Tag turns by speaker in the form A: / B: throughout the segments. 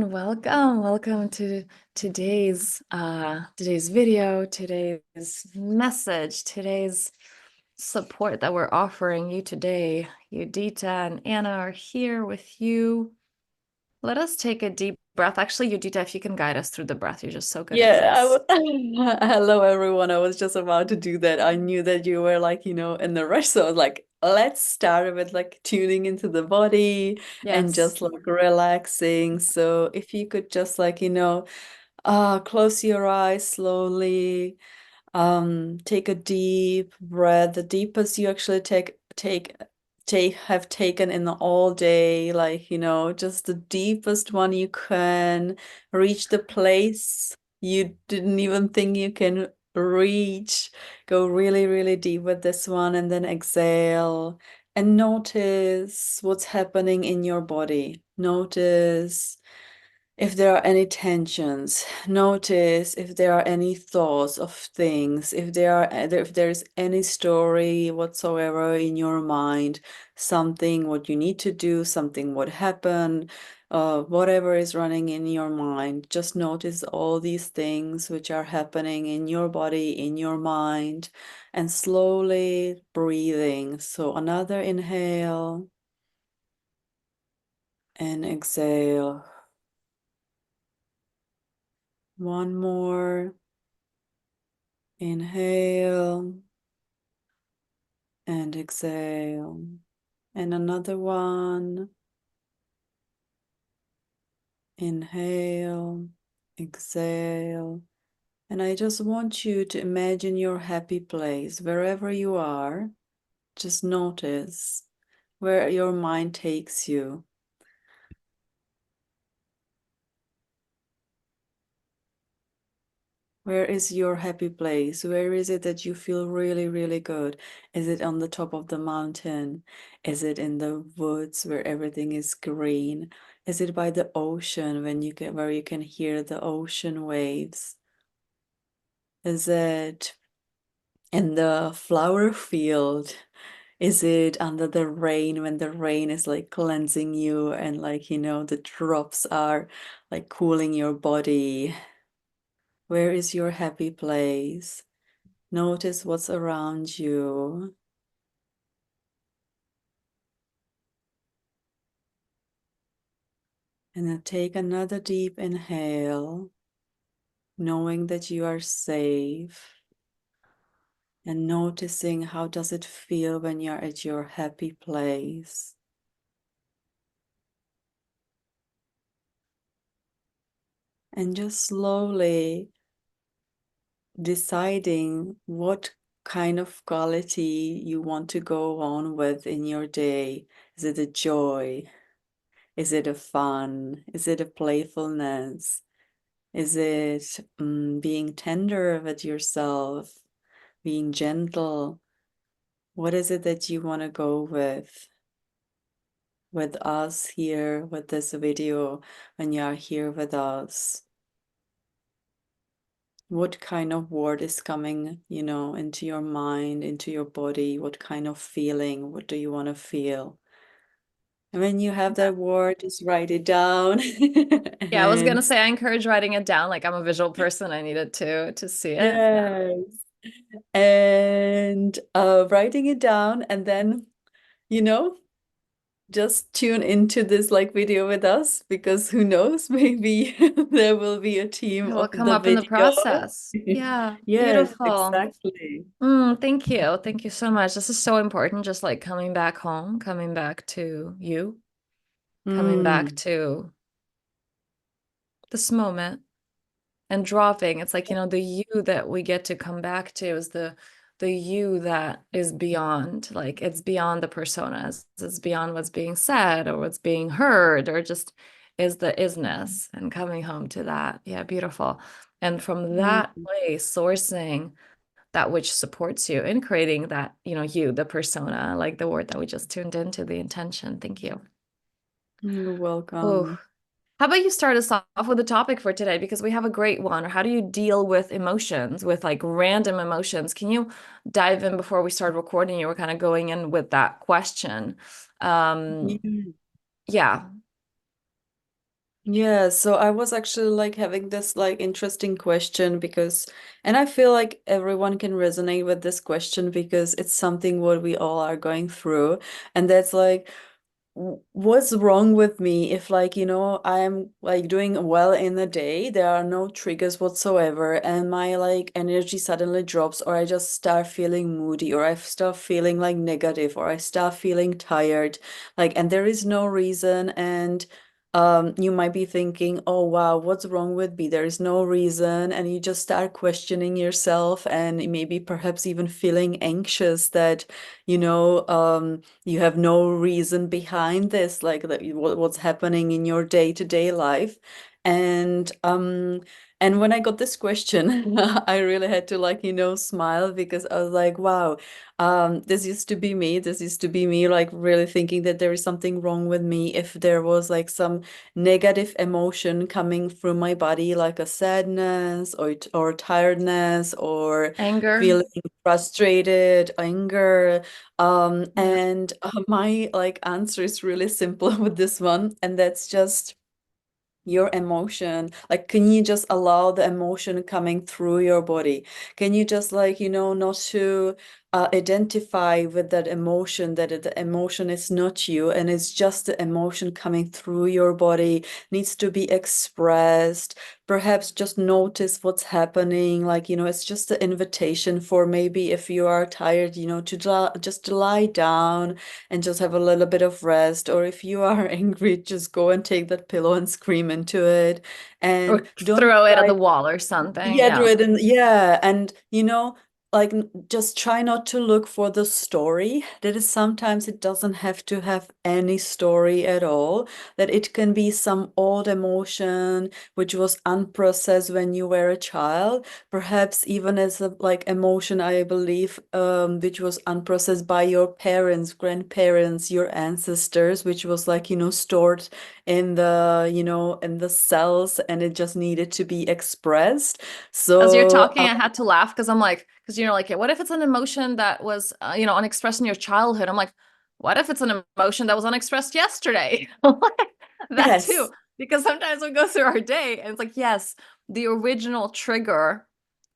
A: everyone. Welcome to today's video, today's message, today's support that we're offering you today. Judita and Anna are here with you. Let us take a deep breath. Actually, Judita, if you can guide us through the breath, you're just so good at
B: Yeah,
A: this.
B: hello everyone. I was just about to do that. I knew that you were in the rush. So I was like, let's start with like tuning into the body and
A: Yes.
B: just like relaxing. So if you could just close your eyes slowly, take a deep breath, the deepest you actually have taken in all day, just the deepest one you can reach the place you didn't even think you can reach. Go really, really deep with this one and then exhale and notice what's happening in your body. Notice if there are any tensions, notice if there are any thoughts of things, if there's any story whatsoever in your mind, something what you need to do, something what happened, whatever is running in your mind. Just notice all these things which are happening in your body, in your mind, and slowly breathing. So another inhale and exhale. One more. Inhale and exhale. And another one. Inhale, exhale. And I just want you to imagine your happy place wherever you are. Just notice where your mind takes you. Where is your happy place? Where is it that you feel really, really good? Is it on the top of the mountain? Is it in the woods where everything is green? Is it by the ocean where you can hear the ocean waves? Is it in the flower field? Is it under the rain when the rain is like cleansing you and the drops are like cooling your body? Where is your happy place? Notice what's around you. And then take another deep inhale, knowing that you are safe and noticing how does it feel when you're at your happy place. And just slowly deciding what kind of quality you want to go on with in your day. Is it a joy? Is it a fun? Is it a playfulness? Is it being tender with yourself, being gentle? What is it that you want to go with us here, with this video, when you are here with us? What kind of word is coming, into your mind, into your body? What kind of feeling? What do you want to feel? And when you have that word, just write it down.
A: Yeah, I was gonna
B: And
A: say I encourage writing it down. Like I'm a visual person. I needed to see it. Yeah.
B: yes. And writing it down and then, you know, just tune into this like video with us because who knows, maybe there will be a team
A: It will
B: of
A: come
B: the
A: up in the
B: video.
A: process. Yeah,
B: Yes,
A: beautiful.
B: exactly.
A: Thank you. Thank you so much. This is so important. Just like coming back home, coming back to you, coming back
B: Mm.
A: to this moment and dropping. It's like, the you that we get to come back to is the you that is beyond, like it's beyond the personas. It's beyond what's being said or what's being heard or just is the isness and coming home to that. Yeah, beautiful. And from that
B: Mm.
A: place, sourcing that which supports you in creating that, you, the persona, like the word that we just tuned into, the intention. Thank you.
B: You're
A: Oh,
B: welcome.
A: how about you start us off with a topic for today? Because we have a great one. How do you deal with emotions, with like random emotions? Can you dive in before we start recording? You were kind of going in with that question. Um,
B: Yeah.
A: yeah.
B: Yeah, so I was actually like having this like interesting question because, and I feel like everyone can resonate with this question because it's something what we all are going through. And that's like, what's wrong with me if like, I'm like doing well in the day, there are no triggers whatsoever, and my like energy suddenly drops, or I just start feeling moody, or I start feeling like negative, or I start feeling tired, like, and there is no reason. And you might be thinking, oh wow, what's wrong with me? There is no reason, and you just start questioning yourself, and maybe perhaps even feeling anxious that, you have no reason behind this, like that what's happening in your day-to-day life. And and when I got this question, I really had to like, smile, because I was like, wow, this used to be me. This used to be me, like really thinking that there is something wrong with me if there was like some negative emotion coming through my body, like a sadness or tiredness or
A: Anger.
B: feeling frustrated, anger.
A: Yeah.
B: And my like answer is really simple with this one, and that's just your emotion. Like, can you just allow the emotion coming through your body? Can you just like, not to identify with that emotion, that the emotion is not you, and it's just the emotion coming through your body, needs to be expressed. Perhaps just notice what's happening. Like, it's just an invitation for, maybe if you are tired, just to lie down and just have a little bit of rest. Or if you are angry, just go and take that pillow and scream into it. And
A: Or
B: don't
A: throw it at
B: try,
A: the wall or something.
B: yeah, do
A: Yeah.
B: it. And yeah, and like, just try not to look for the story. That is, sometimes it doesn't have to have any story at all. That it can be some old emotion which was unprocessed when you were a child, perhaps even as a like emotion, I believe, which was unprocessed by your parents, grandparents, your ancestors, which was like, stored in the cells, and it just needed to be expressed.
A: As you're
B: So,
A: talking, I had to laugh because I'm like, because like, what if it's an emotion that was, unexpressed in your childhood? I'm like, what if it's an emotion that was unexpressed yesterday? That too.
B: yes.
A: Because sometimes we go through our day and it's like, yes, the original trigger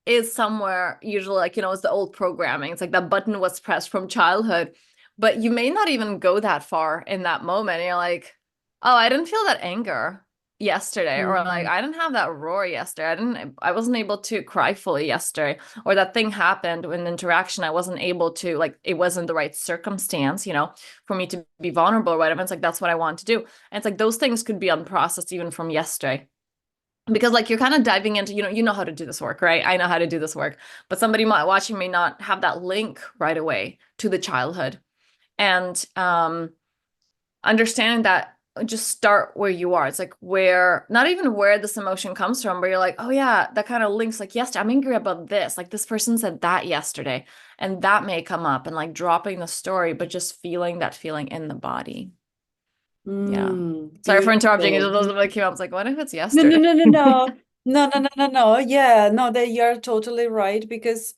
A: is somewhere, usually like, it's the old programming. It's like that button was pressed from childhood, but you may not even go that far in that moment. And you're like, oh, I didn't feel that anger yesterday, or like
B: Mm,
A: I didn't have that roar yesterday. I wasn't able to cry fully yesterday, or that thing happened in interaction. I wasn't able to, like, it wasn't the right circumstance, for me to be vulnerable or whatever. It's like that's what I want to do. And it's like those things could be unprocessed even from yesterday, because like you're kind of diving into, you know how to do this work, right? I know how to do this work, but somebody watching may not have that link right away to the childhood. And understanding that, just start where you are. It's like where, not even where this emotion comes from, but you're like, oh yeah, that kind of links, like, yes, I'm angry about this, like this person said that yesterday, and that may come up, and like dropping the story, but just feeling that feeling in the body. Yeah, sorry for interrupting. It
B: beautiful.
A: just wasn't what came up. It's like, what if it's
B: No, no,
A: yesterday?
B: no, no, no. No, no, no, no, no. Yeah, no, that you're totally right, because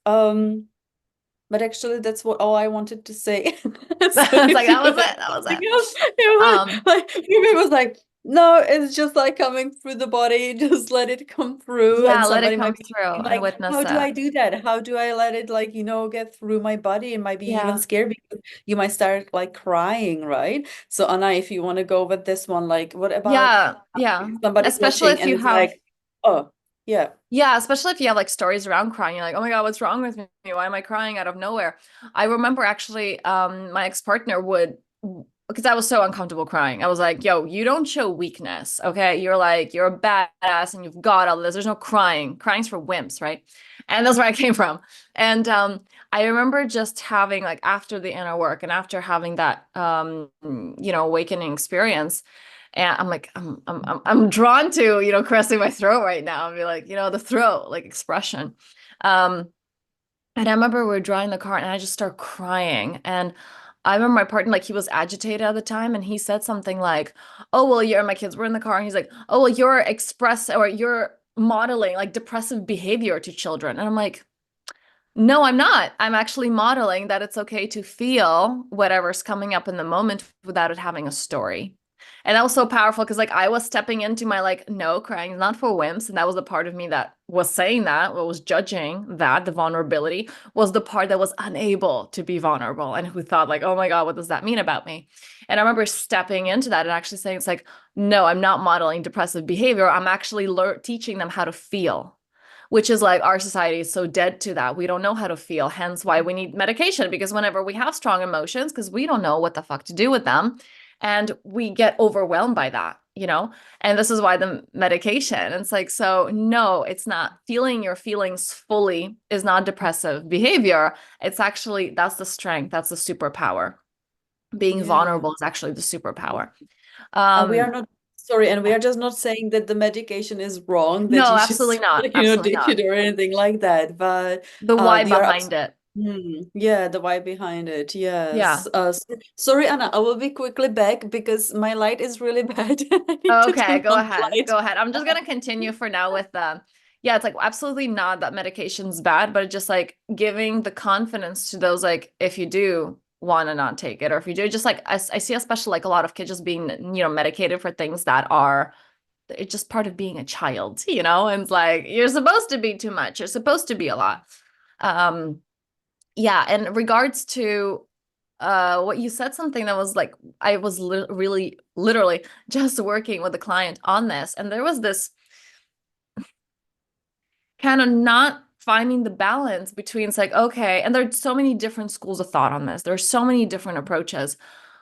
B: but actually that's what all I wanted to say. So
A: It's
B: if
A: like
B: you
A: that was
B: have
A: it. That was
B: anything
A: it.
B: else, it was
A: Um,
B: like it was like, no, it's just like coming through the body, just let it come through. And
A: yeah, let it
B: somebody
A: come
B: might be
A: through
B: thinking
A: and
B: like,
A: witness
B: how do
A: it.
B: I do that? How do I let it like, get through my body? And might be even
A: Yeah.
B: scared because you might start like crying, right? So Anna, if you want to go with this one, like what about
A: Yeah. Yeah.
B: somebody
A: Especially
B: watching
A: if
B: and
A: you
B: it's
A: have,
B: like, oh, yeah.
A: yeah, especially if you have like stories around crying. You're like, oh my God, what's wrong with me? Why am I crying out of nowhere? I remember actually, my ex-partner would, because I was so uncomfortable crying. I was like, yo, you don't show weakness, okay? You're like, you're a badass and you've got all this. There's no crying. Crying's for wimps, right? And that's where I came from. And I remember just having, like, after the inner work and after having that awakening experience. And I'm like, I'm drawn to, caressing my throat right now and be like, the throat, like expression. Um, and I remember we were driving the car and I just started crying. And I remember my partner, like, he was agitated at the time, and he said something like, oh, well, my kids were in the car, and he's like, oh, well, you're modeling like depressive behavior to children. And I'm like, no, I'm not. I'm actually modeling that it's okay to feel whatever's coming up in the moment without it having a story. And that was so powerful because like I was stepping into my like, no, crying is not for wimps. And that was the part of me that was saying that, or was judging that the vulnerability was the part that was unable to be vulnerable and who thought like, oh my God, what does that mean about me? And I remember stepping into that and actually saying, it's like, no, I'm not modeling depressive behavior. I'm actually teaching them how to feel, which is like our society is so dead to that. We don't know how to feel, hence why we need medication, because whenever we have strong emotions, because we don't know what the fuck to do with them, and we get overwhelmed by that, you know? And this is why the medication, it's like, so no, it's not. Feeling your feelings fully is not depressive behavior. It's actually, that's the strength, that's the superpower. Being
B: Yeah.
A: vulnerable is actually the superpower.
B: We are
A: Um,
B: not sorry, and we are just not saying that the medication is wrong, that
A: no,
B: you
A: absolutely
B: should,
A: not. Absolutely
B: ditch
A: not.
B: it or anything like that. But
A: The why
B: you are
A: behind it.
B: yeah, the why behind it.
A: Yeah.
B: Yes. Sorry, Anna, I will be quickly back because my light is really bad. I need to
A: Okay,
B: turn
A: go
B: on the
A: ahead.
B: light.
A: Go ahead. I'm just gonna continue for now with yeah, it's like absolutely not that medication's bad, but it's just like giving the confidence to those like if you do want to not take it, or if you do, just like I see especially like a lot of kids just being, medicated for things that are it's just part of being a child, and it's like you're supposed to be too much, you're supposed to be a lot. Um, yeah, in regards to what you said, something that was like I was really literally just working with a client on this, and there was this kind of not finding the balance between it's like, okay, and there's so many different schools of thought on this, there's so many different approaches.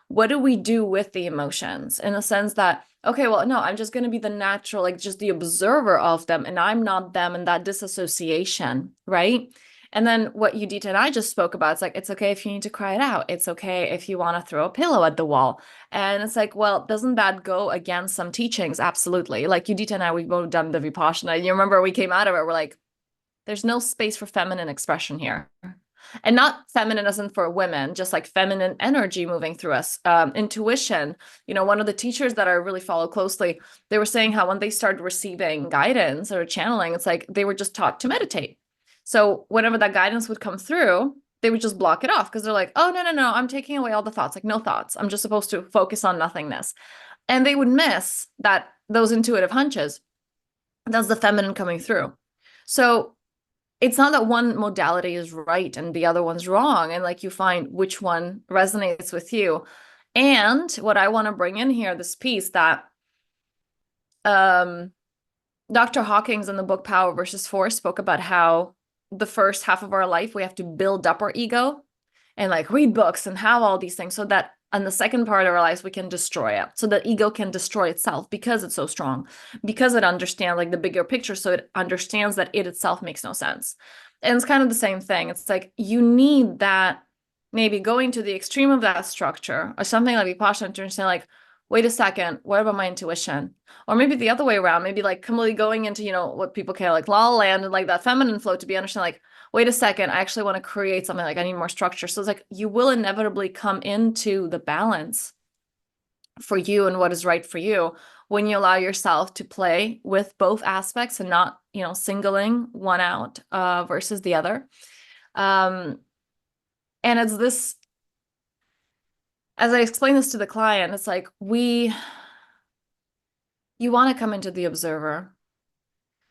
A: What do we do with the emotions in a sense that, okay, well, no, I'm just going to be the natural, like just the observer of them, and I'm not them, and that disassociation, right? And then what Judita and I just spoke about, it's like, it's okay if you need to cry it out. It's okay if you want to throw a pillow at the wall. And it's like, well, doesn't that go against some teachings? Absolutely. Like Judita and I, we've both done the Vipassana. And you remember we came out of it, we're like, there's no space for feminine expression here. And not feminine isn't for women, just like feminine energy moving through us. Intuition. One of the teachers that I really follow closely, they were saying how when they started receiving guidance or channeling, it's like they were just taught to meditate. So whenever that guidance would come through, they would just block it off because they're like, oh, no, no, no, I'm taking away all the thoughts. Like, no thoughts. I'm just supposed to focus on nothingness. And they would miss that those intuitive hunches. That's the feminine coming through. So it's not that one modality is right and the other one's wrong, and like you find which one resonates with you. And what I want to bring in here, this piece that um Dr. Hawkins in the book Power versus Force spoke about how the first half of our life we have to build up our ego and like read books and have all these things so that on the second part of our lives we can destroy it, so the ego can destroy itself because it's so strong, because it understands like the bigger picture, so it understands that it itself makes no sense. And it's kind of the same thing. It's like you need that, maybe going to the extreme of that structure or something like Vipassana to understand like, wait a second, what about my intuition? Or maybe the other way around, maybe like completely going into, what people call like la la land and like that feminine flow, to be understand like, wait a second, I actually want to create something, like I need more structure. So it's like you will inevitably come into the balance for you and what is right for you when you allow yourself to play with both aspects and not, singling one out versus the other. Um, and it's this, as I explain this to the client, it's like you want to come into the observer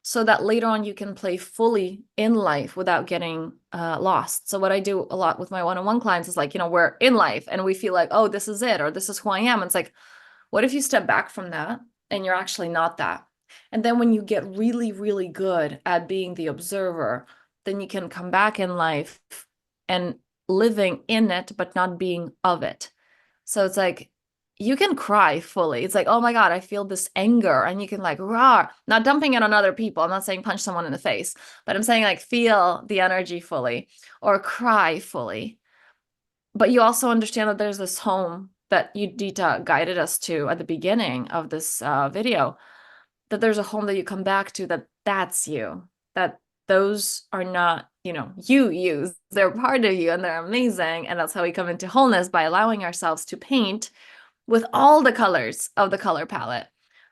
A: so that later on you can play fully in life without getting lost. So what I do a lot with my one-on-one clients is like, we're in life and we feel like, oh, this is it, or this is who I am. It's like, what if you step back from that and you're actually not that? And then when you get really, really good at being the observer, then you can come back in life and living in it, but not being of it. So it's like you can cry fully. It's like, oh my God, I feel this anger. And you can like raw, not dumping it on other people. I'm not saying punch someone in the face, but I'm saying like feel the energy fully or cry fully. But you also understand that there's this home that Udita guided us to at the beginning of this video, that there's a home that you come back to, that's you, that those are not, you, they're part of you and they're amazing. And that's how we come into wholeness, by allowing ourselves to paint with all the colors of the color palette,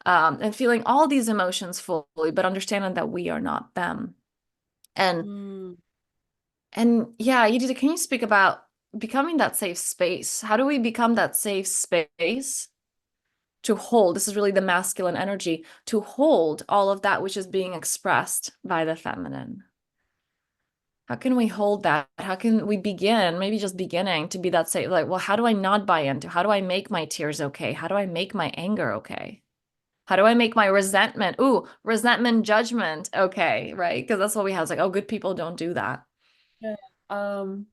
A: and feeling all these emotions fully, but understanding that we are not them. And
B: Mm.
A: yeah, can you speak about becoming that safe space? How do we become that safe space to hold. This is really the masculine energy to hold all of that which is being expressed by the feminine. How can we hold that? How can we begin, maybe just beginning to be that safe? Like, well, how do I not buy into? How do I make my tears okay? How do I make my anger okay? How do I make my resentment? Ooh, resentment, judgment okay, right? Because that's what we have. It's like, oh, good people don't do that.
B: Yeah.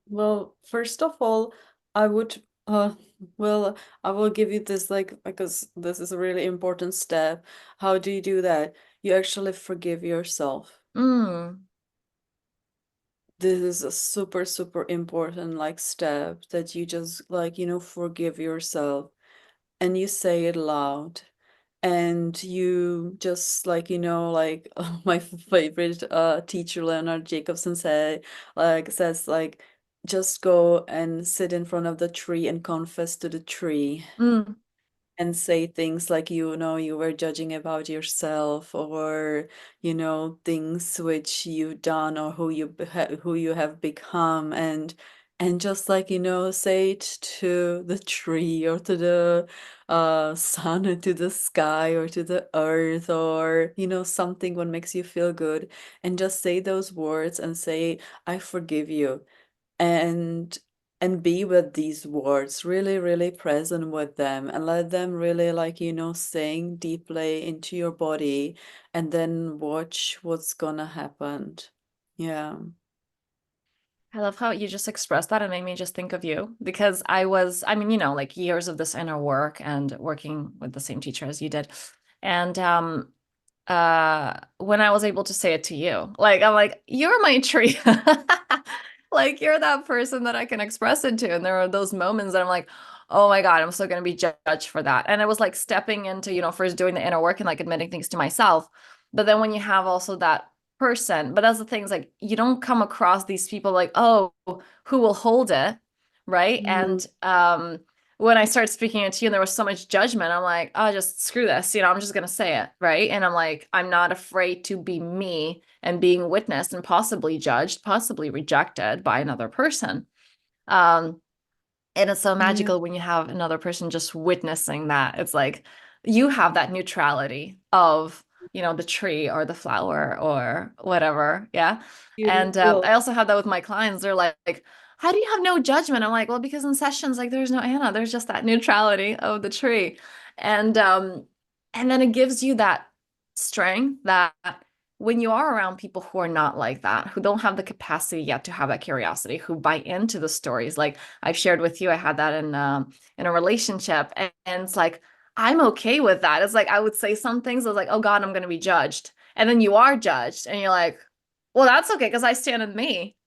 B: Well, first of all, I would well, I will give you this like because this is a really important step. How do you do that? You actually forgive yourself.
A: Mm.
B: This is a super, super important like step that you just like, forgive yourself and you say it loud. And you just like like my favorite teacher Leonard Jacobson says like just go and sit in front of the tree and confess to the tree
A: Mm.
B: and say things like you were judging about yourself, or things which you've done, or who you have become, and just like say it to the tree, or to the sun, or to the sky, or to the earth, or something what makes you feel good, and just say those words and say, I forgive you, and be with these words, really, really present with them, and let them really like sink deeply into your body, and then watch what's gonna happen. Yeah.
A: I love how you just expressed that and made me just think of you because I mean, like years of this inner work and working with the same teacher as you did. And when I was able to say it to you, like I'm like, you're my tree. Like you're that person that I can express it to. And there are those moments that I'm like, oh my God, I'm still gonna be judged for that. And it was like stepping into, first doing the inner work and like admitting things to myself. But then when you have also that person, but that's the thing, is like you don't come across these people like, oh, who will hold it, right?
B: Mm,
A: And when I started speaking it to you and there was so much judgment, I'm like, oh, just screw this. I'm just going to say it. Right. And I'm like, I'm not afraid to be me and being witnessed and possibly judged, possibly rejected by another person. Um, and it's so
B: yeah.
A: magical when you have another person just witnessing that. It's like you have that neutrality of, the tree or the flower or whatever. Yeah. And
B: Beautiful.
A: I also have that with my clients. They're like, how do you have no judgment? I'm like, well, because in sessions, like there's no Anna, there's just that neutrality of the tree. And then it gives you that strength that when you are around people who are not like that, who don't have the capacity yet to have that curiosity, who buy into the stories, like I've shared with you, I had that in a relationship, and it's like I'm okay with that. It's like I would say some things, I was like, oh God, I'm going to be judged, and then you are judged, and you're like, well, that's okay because I stand in me.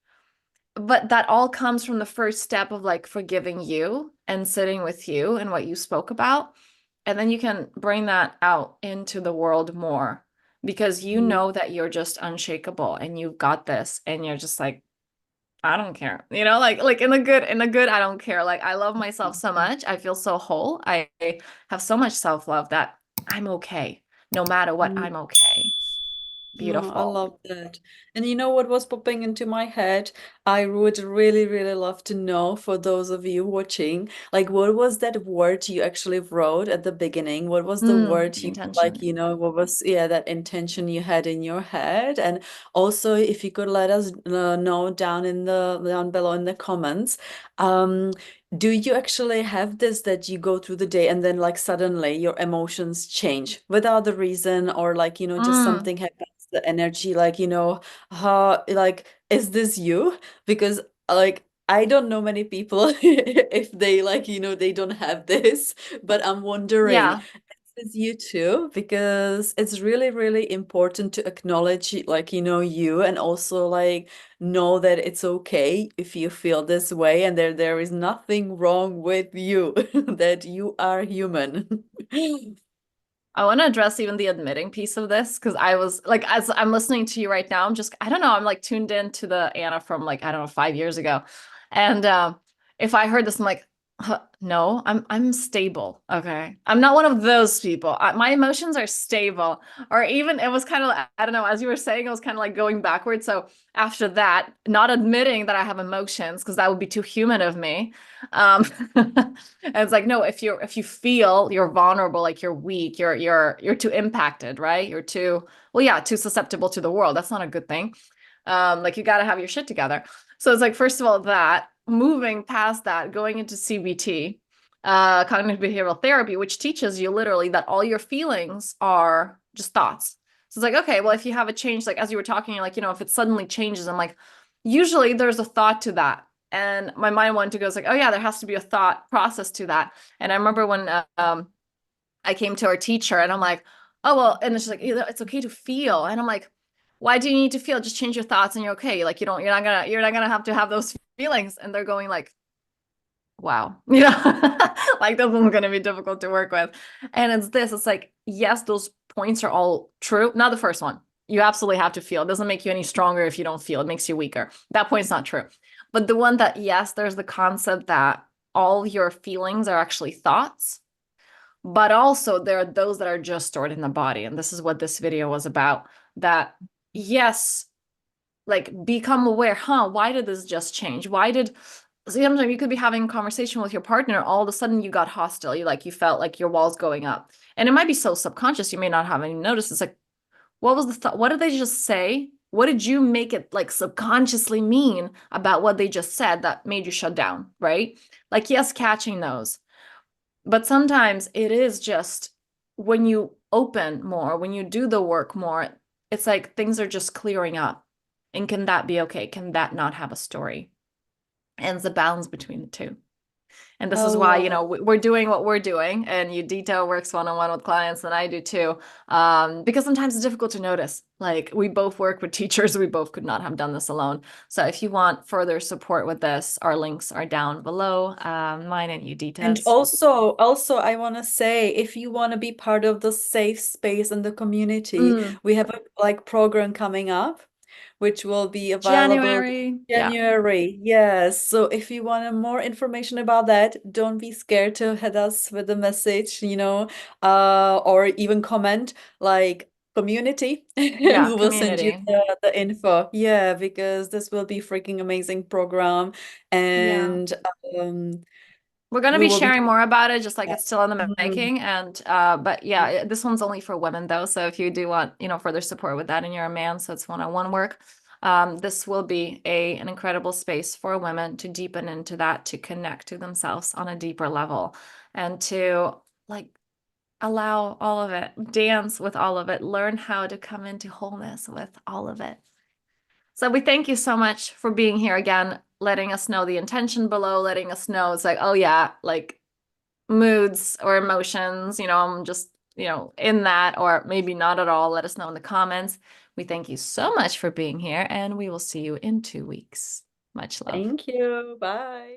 A: But that all comes from the first step of like forgiving you and sitting with you and what you spoke about. And then you can bring that out into the world more because you
B: Mm,
A: know that you're just unshakable and you've got this and you're just like, I don't care. Like in the good, I don't care. Like I love myself so much. I feel so whole. I have so much self-love that I'm okay. No matter what,
B: mm.
A: I'm okay.
B: Oh, I
A: Beautiful.
B: love that. And you know what was popping into my head? I would really, really love to know, for those of you watching, like what was that word you actually wrote at the beginning? What was the word you like,
A: Intention.
B: what was, yeah, that intention you had in your head? And also, if you could let us know down below in the comments, um, do you actually have this that you go through the day and then like suddenly your emotions change without the reason, or like, just
A: Mm,
B: something happens, the energy, like, like, is this you? Because like I don't know many people if they like, they don't have this, but I'm wondering,
A: yeah.
B: is you too? Because it's really, really important to acknowledge like, you, and also like know that it's okay if you feel this way, and there is nothing wrong with you, that you are human.
A: I want to address even the admitting piece of this because I was like, as I'm listening to you right now, I don't know, I'm like tuned in to the Anna from like, I don't know, 5 years ago. And if I heard this, I'm like, No, I'm stable. Okay. I'm not one of those people. My emotions are stable. Or even it was kind of, I don't know, as you were saying, it was kind of like going backwards. So after that, not admitting that I have emotions, because that would be too human of me. And it's like, no, if you feel you're vulnerable, like you're weak, you're too impacted, right? You're too, well, yeah, too susceptible to the world. That's not a good thing. Like you got to have your shit together. So it's like, first of all, that moving past that, going into CBT, cognitive behavioral therapy, which teaches you literally that all your feelings are just thoughts. So it's like, okay, well, if you have a change, like as you were talking, you're like, if it suddenly changes, I'm like, usually there's a thought to that. And my mind wanted to go, it's like, oh yeah, there has to be a thought process to that. And I remember when I came to our teacher and I'm like, oh, well, and she's like, it's okay to feel. And I'm like, why do you need to feel? Just change your thoughts and you're okay. Like you're not gonna have to have those feelings. And they're going like, wow, like this one's gonna be difficult to work with. And it's like, yes, those points are all true. Not the first one. You absolutely have to feel. It doesn't make you any stronger if you don't feel. It makes you weaker. That point's not true. But the one that, yes, there's the concept that all your feelings are actually thoughts, but also there are those that are just stored in the body. And this is what this video was about. That, yes, like become aware, why did this just change? Why did sometimes you could be having a conversation with your partner, all of a sudden you got hostile, you felt like your walls going up. And it might be so subconscious, you may not have any notice. It's like, what was the thought? What did they just say? What did you make it like subconsciously mean about what they just said that made you shut down, right? Like, yes, catching those. But sometimes it is just when you open more, when you do the work more, it's like things are just clearing up. And can that be okay? Can that not have a story? And it's a balance between the two. And this is
B: Oh,
A: why,
B: wow.
A: we're doing what we're doing, and Judita works one-on-one with clients, and I do too. Because sometimes it's difficult to notice. Like we both work with teachers, we both could not have done this alone. So if you want further support with this, our links are down below, mine and
B: And
A: Judita's.
B: also, I want to say, if you want to be part of the safe space and the community,
A: Mm,
B: we have a like program coming up, which will be available
A: January. Yeah.
B: January. Yes. So if you want more information about that, don't be scared to hit us with a message, or even comment like community, and
A: Yeah,
B: we will send you
A: community.
B: the info. Yeah, because this will be freaking amazing program,
A: Yeah.
B: and um
A: We're going to
B: we
A: be
B: will be
A: sharing more about it, just like
B: yeah.
A: it's still in the
B: Mhm.
A: making. And but yeah, this one's only for women though. So if you do want, further support with that and you're a man, so it's one-on-one work, this will be an incredible space for women to deepen into that, to connect to themselves on a deeper level, and to like allow all of it, dance with all of it, learn how to come into wholeness with all of it. So we thank you so much for being here again, letting us know the intention below, letting us know it's like, oh yeah, like moods or emotions, I'm just, in that, or maybe not at all. Let us know in the comments. We thank you so much for being here, and we will see you in 2 weeks. Much love.
B: Thank you. Bye.